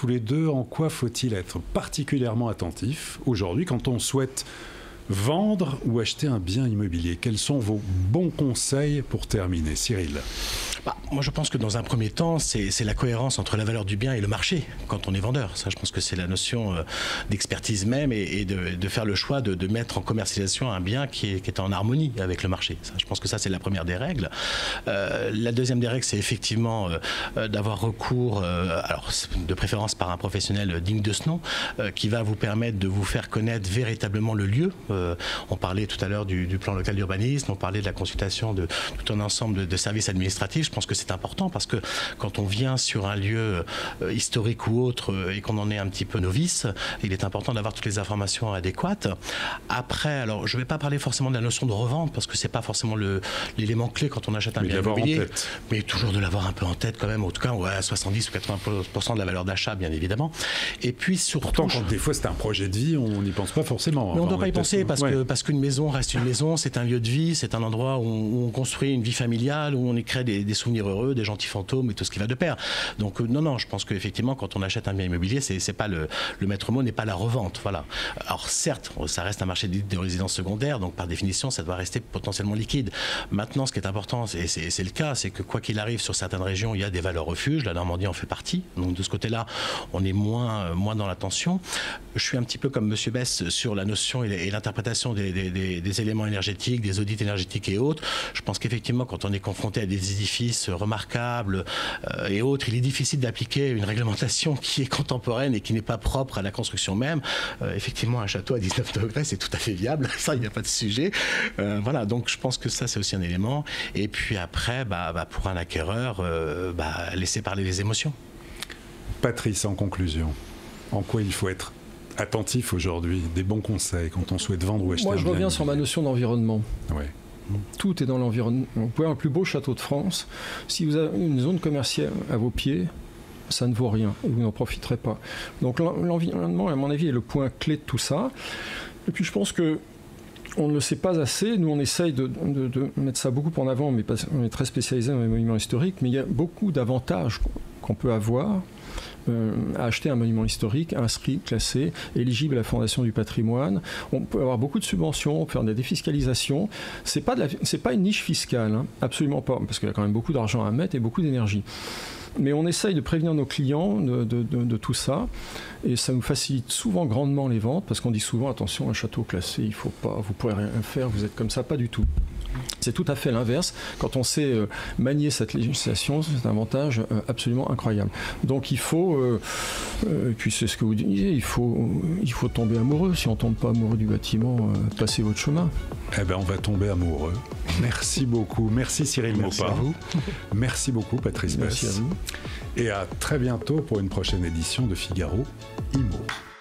tous les deux, en quoi faut-il être particulièrement attentif aujourd'hui quand on souhaite vendre ou acheter un bien immobilier? Quels sont vos bons conseils pour terminer, Cyril? Moi, je pense que dans un premier temps, c'est la cohérence entre la valeur du bien et le marché quand on est vendeur. Ça, je pense que c'est la notion d'expertise même et de faire le choix de mettre en commercialisation un bien qui est en harmonie avec le marché. Ça, je pense que ça, c'est la première des règles. La deuxième des règles, c'est effectivement d'avoir recours, alors de préférence par un professionnel digne de ce nom, qui va vous permettre de vous faire connaître véritablement le lieu. On parlait tout à l'heure du plan local d'urbanisme, on parlait de la consultation de tout un ensemble de services administratifs. Je pense que c'est important parce que quand on vient sur un lieu historique ou autre et qu'on en est un petit peu novice, il est important d'avoir toutes les informations adéquates. Après, alors je ne vais pas parler forcément de la notion de revente parce que c'est pas forcément l'élément clé quand on achète un bien immobilier, mais toujours de l'avoir un peu en tête quand même, en tout cas à 70 ou 80% de la valeur d'achat bien évidemment. Et puis surtout, pourtant, quand des fois c'est un projet de vie, on n'y pense pas forcément. Mais on ne doit pas y penser parce qu'une maison reste une maison, c'est un lieu de vie, c'est un endroit où on construit une vie familiale, où on y crée des souvenirs heureux, des gentils fantômes et tout ce qui va de pair. Donc non, je pense qu'effectivement quand on achète un bien immobilier, c'est pas le maître mot n'est pas la revente, voilà. Alors certes, ça reste un marché de résidence secondaire, donc par définition, ça doit rester potentiellement liquide. Maintenant, ce qui est important, et c'est le cas, c'est que quoi qu'il arrive sur certaines régions, il y a des valeurs refuges. La Normandie en fait partie. Donc de ce côté-là, on est moins dans la tension. Je suis un petit peu comme Monsieur Bess sur la notion et l'interprétation des éléments énergétiques, des audits énergétiques et autres. Je pense qu'effectivement, quand on est confronté à des édifices remarquables et autres, il est difficile d'appliquer une réglementation qui est contemporaine et qui n'est pas propre à la construction même. Effectivement, un château à 19 degrés, c'est tout à fait viable. Ça, il n'y a pas de sujet. Voilà, donc je pense que ça, c'est aussi un élément. Et puis après, pour un acquéreur, laisser parler les émotions. Patrice, en conclusion, en quoi il faut être attentif aujourd'hui, des bons conseils quand on souhaite vendre ou acheter un bien? Moi, je reviens sur ma notion d'environnement. Ouais. Tout est dans l'environnement. Vous pouvez avoir le plus beau château de France. Si vous avez une zone commerciale à vos pieds, ça ne vaut rien et vous n'en profiterez pas. Donc l'environnement, à mon avis, est le point clé de tout ça. Et puis je pense que on ne le sait pas assez. Nous, on essaye de mettre ça beaucoup en avant, mais on est très spécialisé dans les monuments historiques. Mais il y a beaucoup d'avantages qu'on peut avoir à acheter un monument historique inscrit, classé, éligible à la Fondation du patrimoine. On peut avoir beaucoup de subventions, on peut faire des défiscalisations. C'est pas une niche fiscale, hein, absolument pas, parce qu'il y a quand même beaucoup d'argent à mettre et beaucoup d'énergie. Mais on essaye de prévenir nos clients de tout ça, et ça nous facilite souvent grandement les ventes, parce qu'on dit souvent, attention, un château classé, il faut pas, vous pourrez rien faire, vous êtes comme ça, pas du tout. C'est tout à fait l'inverse. Quand on sait manier cette législation, c'est un avantage absolument incroyable. Donc il faut, et puis c'est ce que vous disiez, il faut tomber amoureux. Si on ne tombe pas amoureux du bâtiment, passez votre chemin. Eh bien, on va tomber amoureux. Merci beaucoup. Merci Cyril Maupas. Merci à vous. Merci beaucoup Patrice Bess. Merci à vous. Et à très bientôt pour une prochaine édition de Figaro Immo.